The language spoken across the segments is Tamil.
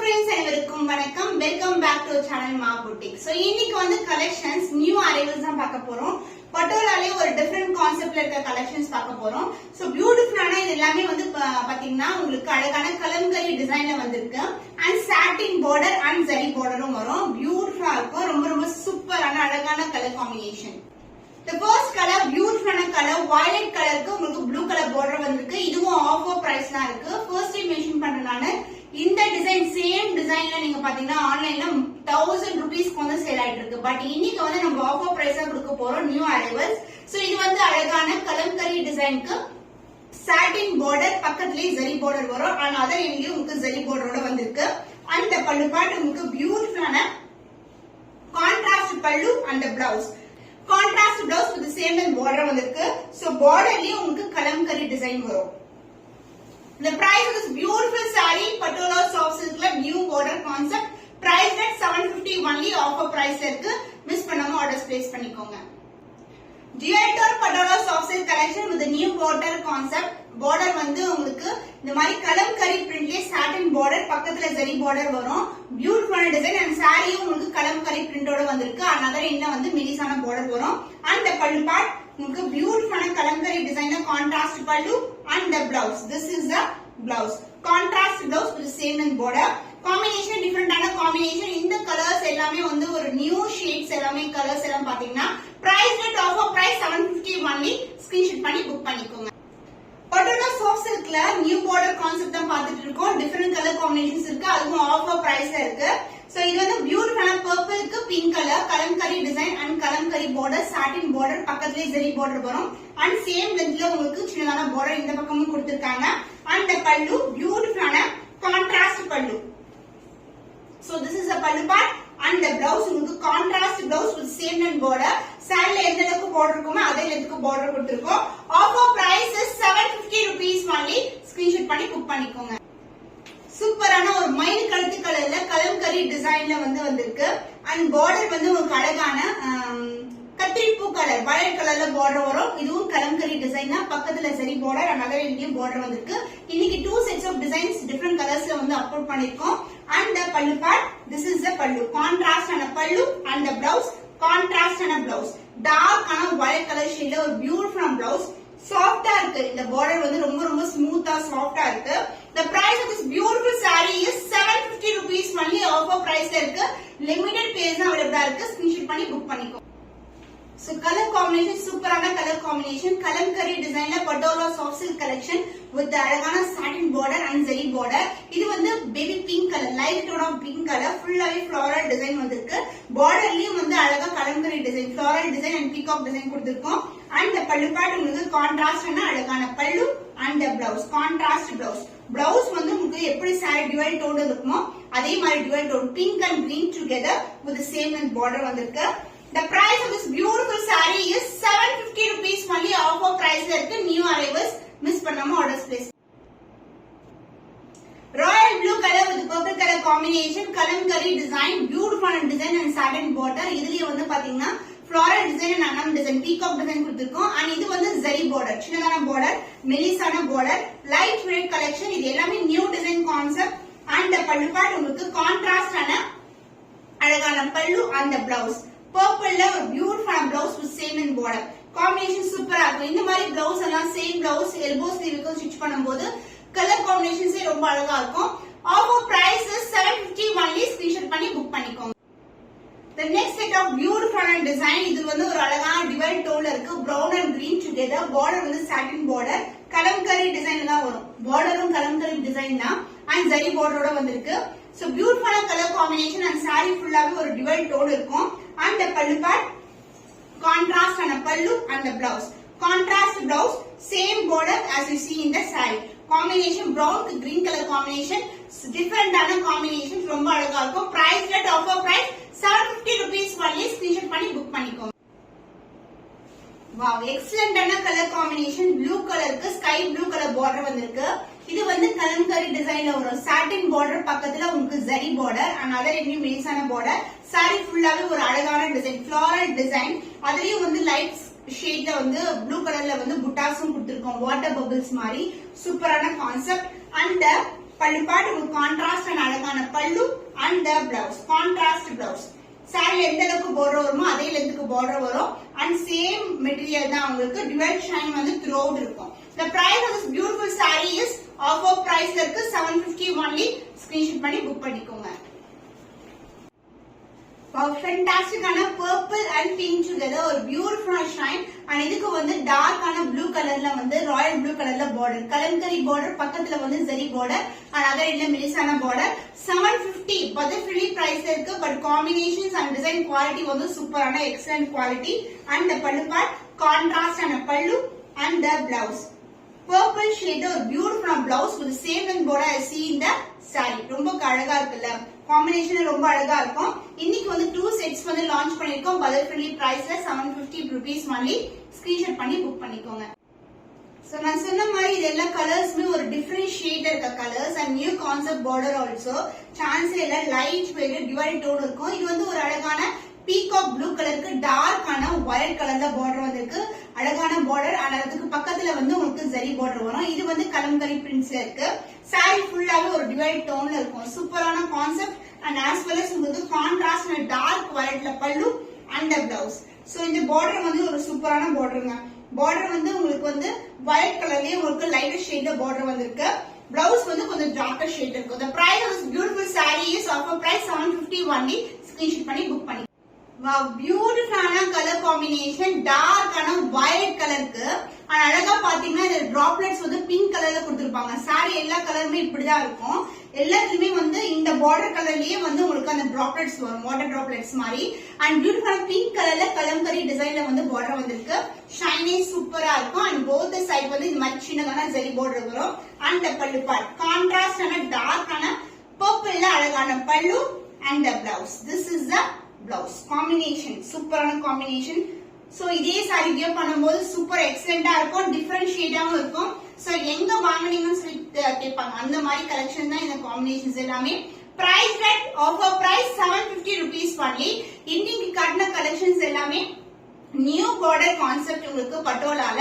friends அனைவருக்கும் வணக்கம். வெல்கம் பேக் டு சேனல் மா புட்டிக். சோ இன்னைக்கு வந்து கலெக்ஷன்ஸ் நியூ அரைவல்ஸ் தான் பார்க்க போறோம். பட்டோலாலே ஒரு டிஃபரண்ட் கான்செப்ட்ல இருக்க கலெக்ஷன்ஸ் பார்க்க போறோம். சோ பியூட்டிஃபுல்லான இது எல்லாமே வந்து பாத்தீங்கன்னா உங்களுக்கு அழகான கலம்கரி டிசைன்ல வந்திருக்கு. And satin border and zari பார்டரும் வரும். பியூட்டிஃபுல்லா இருக்கும். ரொம்ப ரொம்ப சூப்பரான அழகான colour combination. The first color beautiful color violet கலருக்கு உங்களுக்கு ப்ளூ கலர் border வந்திருக்கு. இதுவும் ஆஃபர் பிரைஸ்ல இருக்கு. ஃபர்ஸ்ட் டைம் மென்ஷன் பண்றனால இந்த டிசைன் சேம் டிசைன்ல நீங்க பாத்தீங்கன்னா ஆன்லைன்ல 1000 ரூபீஸ்க்கு வந்து சேல் ஆயிட்டு இருக்கு. பட் இன்னைக்கு வந்து நம்ம ஆஃபர் பிரைஸா கொடுக்க போறோம் நியூ அரைவல்ஸ். சோ இது வந்து அழகான கலம்கரி டிசைனுக்கு சாட்டின் border பக்கத்துலயே ஜரி border வரும். ஆனா அதர் எங்கேயும் உங்களுக்கு ஜரி borderோட வந்திருக்கு. அந்த பல்லு பாட்டு உங்களுக்கு பியூட்டிஃபுல்லான கான்ட்ராஸ்ட் பல்லு அந்த blouse contrast blouse with the same and border வந்திருக்கு. So borderலயே உங்களுக்கு கலம்கரி டிசைன் வரும். The price of this beautiful saree patola soft silkல new border concept priced at 750 only offer price இருக்கு. மிஸ் பண்ணாம ஆர்டர்ஸ் பிளேஸ் பண்ணிக்கோங்க. Dual patola soft silk collection with the new border concept. border வந்து உங்களுக்கு இந்த மாதிரி கலம்கரி பிரிண்ட்லயே சாட்டின் border பக்கத்துல ஜரி border வரும். பியூட்டிஃபுல்லான டிசைன் அண்ட் சாரியும் உங்களுக்கு கலம்கரி பிரிண்டோட வந்திருக்கு. another இன்ன வந்து மெலிசான border வரும். and the pallu part உங்களுக்கு பியூட்டிஃபுல்லான கலம்கரி டிசைன்ல கான்ட்ராஸ்ட் பல்லு and the blouse. this is the blouse. contrast blouse with the same and border. Combination டிஃபரெண்டான காம்பினேஷன். இந்த கலர்ஸ் எல்லாமே வந்து ஒரு நியூ ஷேட்ஸ் எல்லாமே கலர்ஸ் எல்லாம் பாத்தீங்கன்னா price rate offer price 750 only. Screenshot பண்ணி புக் பண்ணிக்கோங்க. பட்டோலா சாஃப்ட் சில்க்ல நியூ border கான்செப்ட் தான் பார்த்துட்டு இருக்கோம். டிஃபரெண்ட் கலர் காம்பினேஷன்ஸ் இருக்கு. அதுவும் ஆஃபர் பிரைஸ்ல இருக்கு. சோ இது வந்து பியூட்டிஃபுல்லான பர்பிள்க்கு pink colour kalamkari design and kalamkari border satin border பக்கத்துலயே ஜரி border வரும். அண்ட் சேம் லென்த்ல உங்களுக்கு சின்னதான border இந்த பக்கமும் கொடுத்திருக்காங்க. அண்ட் பல்லு பியூட்டிஃபுல்லான கான்ட்ராஸ்ட் பல்லு. So this is a pallu part and the blouse உங்களுக்கு contrast blouse with same and border. சாரில எந்த அளவுக்கு border இருக்குமோ அதே லென்த்க்கு border கொடுத்திருக்கோம். offer price is 750 rupees only. Screenshot பண்ணி புக் பண்ணிக்கோங்க. சூப்பரான ஒரு மயில் கழுத்து கலர்ல கலம்கரி டிசைன்ல வந்து வந்திருக்கு. அண்ட் border வந்து உங்களுக்கு அழகான கத்திரிப்பூ கலர் வயலட் கலர்ல border வரும். இதுவும் கலம்கரி டிசைன் தான். பக்கத்துல சரி border another இங்கேயும் border வந்திருக்கு. இன்னைக்கு 2 sets of designs different colorsல வந்து அப்லோட் பண்ணிருக்கோம். and the pallu part this is the pallu contrast and a pallu and the blouse contrast and a blouse dark ஆன violet color shade ஒரு beautiful blouse சாஃப்ட்டா இருக்கு. இந்த border வந்து ரொம்ப ரொம்ப ஸ்மூத்தா சாஃப்ட்டா இருக்கு. the price of this beautiful saree is 750 rupees only. offer price இருக்கு. limited pairs தான் அவைலபிளா இருக்கு. ஸ்கிரீன்ஷாட் பண்ணி புக் பண்ணிக்கோங்க. So color combination சூப்பரான கலர் காம்பினேஷன். கலம்கரி டிசைன்ல Patola soft silk collection with அழகான satin border and zari border. இது வந்து baby pink colour light tone of pink colour ஃபுல்லாவே ஃப்ளோரல் டிசைன் வந்திருக்கு. பார்டர்லயும் வந்து அழகா Kalamkari design floral design and peacock design கொடுத்திருக்கோம். அண்ட் the பல்லு பார்ட் உங்களுக்கு கான்ட்ராஸ்டான அழகான pallu and the blouse contrast blouse. blouse வந்து உங்களுக்கு எப்படி சாரி டுவல் டோன் இருக்குமோ அதே மாதிரி dual tone pink and green together with same and border வந்திருக்கு. The price of this beautiful saree is 750 rupees only. offer price la irukku. new arrivals miss பண்ணாம orders place. royal blue color with purple color combination kalamkari design beautiful design and satin border. இதுலயே வந்து பாத்தீங்கன்னா floral design and anam design peacock design கொடுத்திருக்கோம். and இது வந்து zari border சின்னதான border மெலிசான border light weight collection. இது எல்லாமே new design concept. and the pallu part உங்களுக்கு contrast ஆன அழகான பல்லு and the blouse பர்பிள்ல ஒரு beautiful blouse with same and border combination சூப்பரா இருக்கும். இந்த மாதிரி blouse எல்லாம் same blouse elbow sleeve stitch பண்ணும்போது கலர் காம்பினேஷன்ஸே ரொம்ப அழகா இருக்கும். offer price is 750 only. Screenshot பண்ணி புக் பண்ணிக்கோங்க. The next set of beautiful design. இது வந்து ஒரு அழகான டிவைட் டோன்ல இருக்கு. brown and green together. border வந்து satin border கலம்கரி டிசைன்ல தான் வரும். borderரும் கலம்கரி டிசைன் தான் and zari borderோட வந்திருக்கு. so beautiful color combination and saree ஃபுல்லாவே ஒரு டிவைட் டோன் இருக்கும். and the pallu part contrast and a pallu and the blouse contrast blouse same border as you see in the saree combination brown with green color combination different ஆன combination ரொம்ப அழகா இருக்கும். price rate offer price 750 rupees only. screenshot பண்ணி புக் பண்ணிக்கோங்க. wow excellent ஆன கலர் காம்பினேஷன். ப்ளூ கலருக்கு ஸ்கை ப்ளூ கலர் border வந்திருக்கு. இது வந்து கலம்கரி டிசைன்ல வரும். சாட்டின் border பக்கத்துல உங்களுக்கு zari border another இன்னும் மெலிசான border saree ஃபுல்லாவே ஒரு அழகான டிசைன் floral டிசைன். அதுலயும் வந்து லைட் ஷேட்ல வந்து ப்ளூ கலர்ல வந்து புட்டாஸும் கொடுத்திருக்கோம் வாட்டர் பபிள்ஸ் மாதிரி சூப்பரான கான்செப்ட். அண்ட் பல்லு பார்ட் உங்களுக்கு கான்ட்ராஸ்ட் அண்ட் அழகான பல்லு and the blouse contrast blouse. Sorry எந்த அளவுக்கு border வருமோ அதே லென்த்துக்கு border வரும் and same மெட்டீரியல் தான் உங்களுக்கு dual shine வந்து throughout இருக்கும். The price of this beautiful saree is offer price இருக்கு 750 only. screenshot பண்ணி book பண்ணிக்கோங்க. Fantastic ஆன purple and pink together ஒரு beautiful shine and இதுக்கு வந்து dark ஆன blue கலர்ல வந்து royal blue கலர்ல border கலம்கரி border பக்கத்துல வந்து zari border and other இல்ல மெலிசான border 750 budget friendly price இருக்கு but combinations and design quality வந்து சூப்பரான excellent quality and the pallu part contrast and pallu and the blouse purple shade ஒரு beautiful blouse with the same length border I see in the saree ரொம்ப அழகா இருக்குல்ல காம்பினேஷன் ரொம்ப அழகா இருக்கும். இன்னைக்கு வந்து 2 sets வந்து லான்ச் பண்ணிருக்கோம் budget friendly priceல 750 rupees only. screenshot பண்ணி புக் பண்ணிக்கோங்க. சோ நான் சொன்ன மாதிரி இது எல்லா கலர்ஸ்மே ஒரு டிஃபரண்ட் ஷேட் இருக்க colours and new concept border also சான்ஸே இல்ல லைட் வெயிட் டிவைட் டோன் இருக்கும். இது வந்து ஒரு அழகான பீகாக் ப்ளூ கலருக்கு டார்க் ஆன ஒயிட் கலர்ல border வந்திருக்கு. அழகான border and அதுக்கு பக்கத்துல வந்து உங்களுக்கு zari border வரும். இது வந்து கலம்கரி பிரிண்ட்ஸ்ல இருக்கு. saree ஃபுல்லாவே ஒரு டிவைட் டோன்ல இருக்கும். சூப்பரான concept and as well as உங்களுக்கு கான்ட்ராஸ்ட் and டார்க் ஒயிட்ல பல்லு and the blouse. சோ இந்த border வந்து ஒரு சூப்பரான borderங்க. border வந்து உங்களுக்கு வந்து ஒயிட் கலர்லயே உங்களுக்கு லைட் ஷேட்ல border வந்திருக்கு. blouse வந்து கொஞ்சம் டார்க்கர் ஷேட் இருக்கும். The price of this beautiful saree is offer price 750 only. screenshot பண்ணி book பண்ணி wow beautiful ஆன கலர் காம்பினேஷன் டார்க் ஆன வயலட் கலருக்கு அழகா பாத்தீங்கன்னா இந்த டிராப்லெட்ஸ் வந்து பிங்க் கலர்ல கொடுத்திருப்பாங்க. சாரி எல்லா கலருமே இப்படிதான் இருக்கும். எல்லாத்துலயுமே வந்து இந்த பார்டர் கலர்லயே வந்து உங்களுக்கு அந்த டிராப்லெட்ஸ் வரும் வாட்டர் டிராப்லெட்ஸ் மாதிரி அண்ட் பியூட்டிஃபுல்லான பிங்க் கலர்ல கலம்கரி டிசைன்ல வந்து பார்டர் வந்திருக்கு. ஷைனே சூப்பரா இருக்கும் அண்ட் போத் சைடு வந்து இந்த மாதிரி சின்னதான ஜரி பார்டர் வரும் and the pallu part contrast ஆன டார்க் ஆன பர்பிள்ல அழகான pallu and the blouse. this is the blouse combination சூப்பரான காம்பினேஷன். சோ இதே சாரி வியர் பண்ணும்போது சூப்பர் எக்ஸலென்ட்டா இருக்கும் டிஃபரண்ட் ஷேடாவும் இருக்கும். சோ எங்க வாங்குனீங்கன்னு சொல்லி கேட்பாங்க அந்த மாதிரி கலெக்ஷன் தான் இந்த காம்பினேஷன்ஸ் எல்லாமே. Price rate offer price 750 rupees only. இன்னைக்கு காட்டின கலெக்ஷன்ஸ் எல்லாமே நியூ border கான்செப்ட் உங்களுக்கு பட்டோலால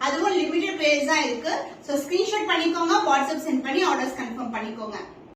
அதுவும் லிமிடெட் பேர்ஸ் தான் இருக்கு. சோ ஸ்கிரீன்ஷாட் பண்ணிக்கோங்க வாட்ஸ்அப் சென்ட் பண்ணி ஆர்டர்ஸ் கன்ஃபார்ம் பண்ணிக்கோங்க.